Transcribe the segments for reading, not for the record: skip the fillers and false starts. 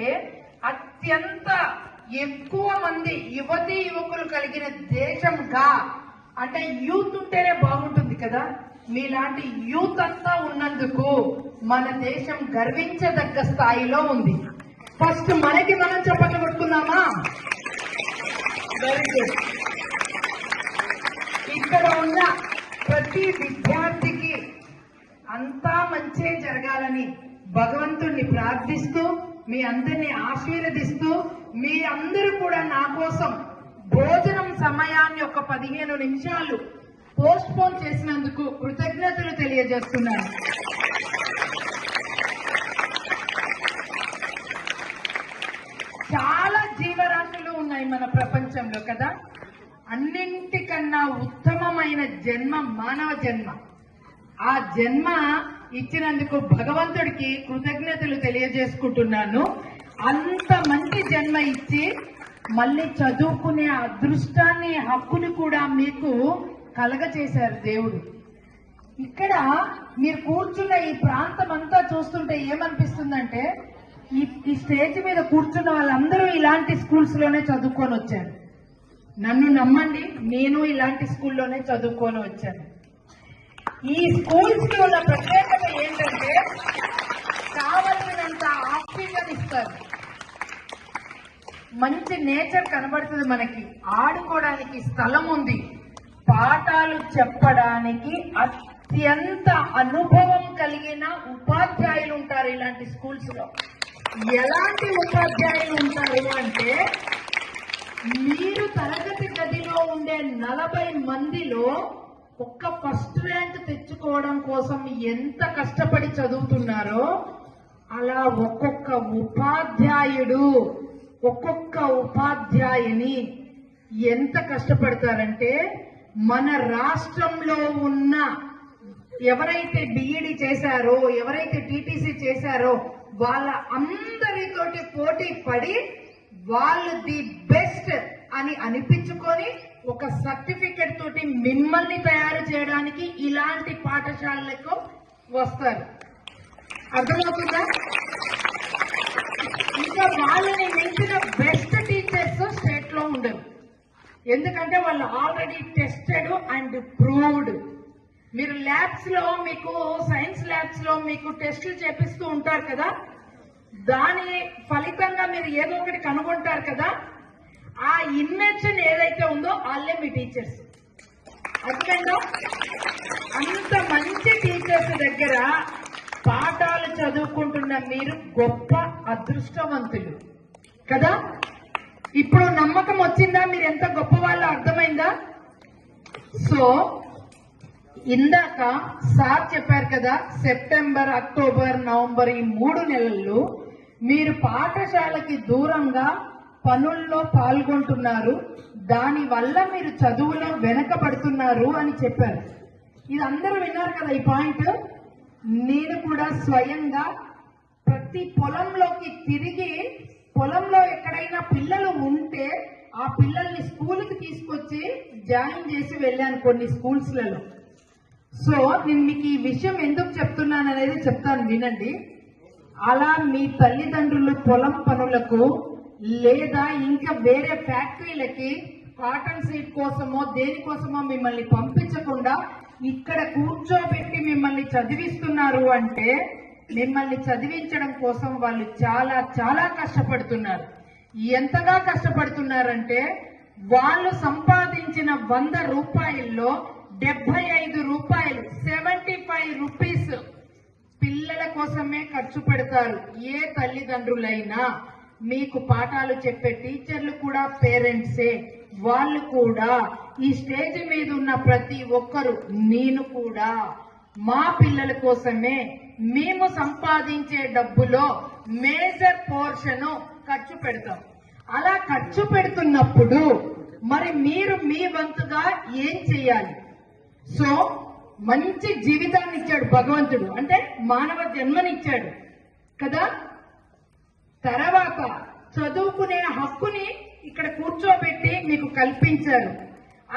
అంటే అత్యంత ఎక్కువ మంది యువతీ యువకులు కలిగిన దేశంగా, అంటే యూత్ ఉంటేనే బాగుంటుంది కదా, మీలాంటి యూత్ అంతా ఉన్నందుకు మన దేశం గర్వించదగ్గ స్థాయిలో ఉంది. ఫస్ట్ మనకి మనం చప్పట్లు కొట్టుకుందామా? Very good. ఇక్కడ ఉన్న ప్రతి విద్యార్థికి అంతా మంచే జరగాలని భగవంతుణ్ణి ప్రార్థిస్తూ, మీ అందరినీ ఆశీర్వదిస్తూ, మీ అందరూ కూడా నా కోసం భోజనం సమయాన్ని ఒక 15 నిమిషాలు పోస్ట్ పోన్ చేసినందుకు కృతజ్ఞతలు తెలియజేస్తున్నాను. చాలా జీవరాశులు ఉన్నాయి మన ప్రపంచంలో కదా, అన్నింటికన్నా ఉత్తమమైన జన్మ మానవ జన్మ. ఆ జన్మ ఇచ్చినందుకు భగవంతుడికి కృతజ్ఞతలు తెలియజేసుకుంటున్నాను. అంత మంచి జన్మ ఇచ్చి మళ్ళీ చదువుకునే అదృష్టాన్ని, హక్కుని కూడా మీకు కలగచేశారు దేవుడు. ఇక్కడ మీరు కూర్చున్న ఈ ప్రాంతం అంతా చూస్తుంటే ఏమనిపిస్తుందంటే, ఈ స్టేజ్ మీద కూర్చున్న వాళ్ళందరూ ఇలాంటి స్కూల్స్ లోనే చదువుకొని వచ్చారు. నన్ను నమ్మండి, నేను ఇలాంటి స్కూల్లోనే చదువుకొని వచ్చాను. ఈ స్కూల్స్ కి ఉన్న ప్రత్యేకత ఏంటంటే, కావలసినంత ఆక్సిజన్ ఇస్తారు, మంచి నేచర్ కనబడుతుంది, మనకి ఆడుకోవడానికి స్థలం ఉంది, పాఠాలు చెప్పడానికి అత్యంత అనుభవం కలిగిన ఉపాధ్యాయులు ఉంటారు ఇలాంటి స్కూల్స్ లో. ఎలాంటి ఉపాధ్యాయులు ఉంటారు అంటే, మీరు తరగతి గదిలో ఉండే 40 మందిలో ఒక్క ఫస్ట్ ర్యాంక్ తెచ్చుకోవడం కోసం ఎంత కష్టపడి చదువుతున్నారో, అలా ఒక్కొక్క ఉపాధ్యాయుడు, ఒక్కొక్క ఉపాధ్యాయుని ఎంత కష్టపడతారంటే, మన రాష్ట్రంలో ఉన్న ఎవరైతే బిఈడి చేశారో, ఎవరైతే టీటీసీ చేశారో వాళ్ళ అందరితోటి పోటీ పడి వాళ్ళు ది బెస్ట్ అని అనిపించుకొని ఒక సర్టిఫికెట్ తోటి మిమ్మల్ని తయారు చేయడానికి ఇలాంటి పాఠశాలలకు వస్తారు. అర్థమవుతుందా? ఇంకా వాళ్ళని మించిన బెస్ట్ టీచర్స్ స్టేట్ లో ఉండరు. ఎందుకంటే వాళ్ళు ఆల్రెడీ టెస్టెడ్ అండ్ ప్రూవ్డ్. మీరు ల్యాబ్స్ లో, మీకు సైన్స్ ల్యాబ్స్ లో మీకు టెస్టులు చేపిస్తూ ఉంటారు కదా, దాని ఫలితంగా మీరు ఏదో ఒకటి కనుగొంటారు కదా, ఆ ఇన్వెన్షన్ ఏదైతే ఉందో వాళ్ళే మీ టీచర్స్. అర్థమైందా? అంత మంచి టీచర్స్ దగ్గర పాఠాలు చదువుకుంటున్న మీరు గొప్ప అదృష్టవంతులు కదా. ఇప్పుడు నమ్మకం వచ్చిందా? మీరు ఎంత గొప్ప వాళ్ళో అర్థమైందా? సో ఇందాక సార్ చెప్పారు కదా, సెప్టెంబర్, అక్టోబర్, నవంబర్ ఈ 3 నెలల్లో మీరు పాఠశాలకి దూరంగా పనుల్లో పాల్గొంటున్నారు, దాని వల్ల మీరు చదువులో వెనకబడుతున్నారు అని చెప్పారు. ఇది అందరూ విన్నారు కదా ఈ పాయింట్. నేను కూడా స్వయంగా ప్రతి పొలంలోకి తిరిగి, పొలంలో ఎక్కడైనా పిల్లలు ఉంటే ఆ పిల్లల్ని స్కూల్కి తీసుకొచ్చి జాయిన్ చేసి వెళ్ళాను కొన్ని స్కూల్స్లలో. సో నేను మీకు ఈ విషయం ఎందుకు చెప్తున్నాను అనేది చెప్తాను, వినండి. అలా మీ తల్లిదండ్రులు పొలం పనులకు లేదా ఇంకా వేరే ఫ్యాక్టరీలకి కాటన్ సీడ్ కోసమో దేనికోసమో మిమ్మల్ని పంపించకుండా ఇక్కడ కూర్చోబెట్టి మిమ్మల్ని చదివిస్తున్నారు అంటే, మిమ్మల్ని చదివించడం కోసం వాళ్ళు చాలా చాలా కష్టపడుతున్నారు. ఎంతగా కష్టపడుతున్నారంటే, వాళ్ళు సంపాదించిన 100 రూపాయల్లో 75 రూపాయలు, 75 రూపీస్ పిల్లల కోసమే ఖర్చు పెడతారు. ఏ తల్లిదండ్రులైనా, మీకు పాఠాలు చెప్పే టీచర్లు కూడా పేరెంట్సే. వాళ్ళు కూడా, ఈ స్టేజ్ మీద ఉన్న ప్రతి ఒక్కరు, నేను కూడా మా పిల్లల కోసమే మేము సంపాదించే డబ్బులో మేజర్ పోర్షన్ ఖర్చు పెడతాం. అలా ఖర్చు పెడుతున్నప్పుడు మరి మీరు మీ వంతుగా ఏం చేయాలి? సో మంచి జీవితాన్ని ఇచ్చాడు భగవంతుడు, అంటే మానవ జన్మనిచ్చాడు కదా. తర్వాత చదువుకునే హక్కుని ఇక్కడ కూర్చోబెట్టి మీకు కల్పించారు.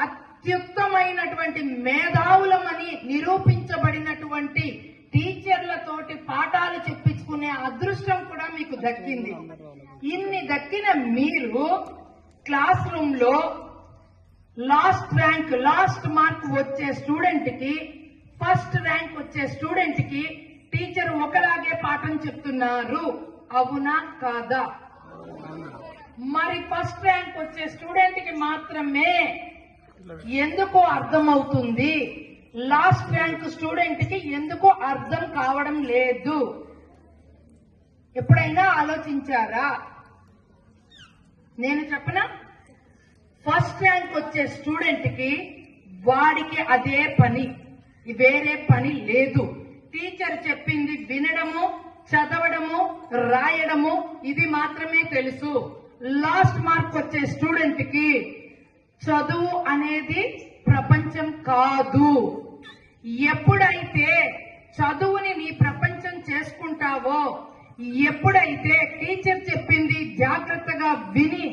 అత్యుత్తమైనటువంటి మేధావులమని నిరూపించబడినటువంటి టీచర్లతోటి పాఠాలు చెప్పించుకునే అదృష్టం కూడా మీకు దక్కింది. ఇన్ని దక్కిన మీరు క్లాస్ రూమ్ లో లాస్ట్ మార్క్ వచ్చే స్టూడెంట్ కి, ఫస్ట్ ర్యాంక్ వచ్చే స్టూడెంట్ కి టీచర్ ఒకలాగే పాఠం చెప్తున్నారు. అవునా కాదా? మరి ఫస్ట్ ర్యాంక్ వచ్చే స్టూడెంట్ కి మాత్రమే ఎందుకు అర్థమవుతుంది, లాస్ట్ ర్యాంక్ స్టూడెంట్ కి ఎందుకు అర్థం కావడం లేదు? ఎప్పుడైనా ఆలోచించారా? నేను చెప్పనా, ఫస్ట్ ర్యాంక్ వచ్చే స్టూడెంట్ కి వాడికి అదే పని, వేరే పని లేదు. టీచర్ చెప్పింది వినడము, చదవడము, రాయడము ఇది మాత్రమే తెలుసు. లాస్ట్ మార్క్ వచ్చే స్టూడెంట్ కి చదువు అనేది ప్రపంచం కాదు. ఎప్పుడైతే చదువుని నీ ప్రపంచం చేసుకుంటావో, ఎప్పుడైతే టీచర్ చెప్పింది జాగ్రత్తగా విని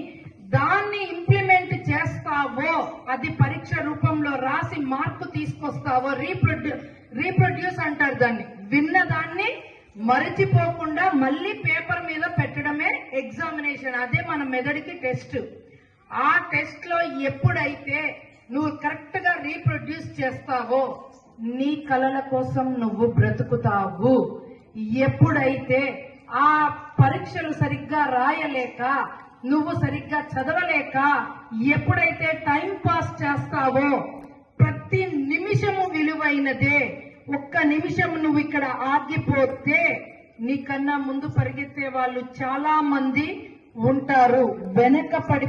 దాన్ని ఇంప్లిమెంట్ చేస్తావో, అది పరీక్ష రూపంలో రాసి మార్కు తీసుకొస్తావో, రీప్రొడ్యూస్ అంటారు దాన్ని, విన్న దాన్ని మరచిపోకుండా మళ్ళీ పేపర్ మీద పెట్టడమే ఎగ్జామినేషన్. అదే మన మెదడుకి టెస్ట్. ఆ టెస్ట్ లో ఎప్పుడైతే నువ్వు కరెక్ట్ గా రీప్రొడ్యూస్ చేస్తావో నీ కలల కోసం నువ్వు బ్రతుకుతావు. ఎప్పుడైతే ఆ పరీక్షలు సరిగ్గా రాయలేక, నువ్వు సరిగ్గా చదవలేక ఎప్పుడైతే టైం పాస్ చేస్తావో, ప్రతి నిమిషము విలువైనదే. ఒక్క నిమిషం నువ్వు ఇక్కడ ఆగిపోతే నీకన్నా ముందు పరిగెత్తే వాళ్ళు చాలా మంది ఉంటారు. వెనక పడి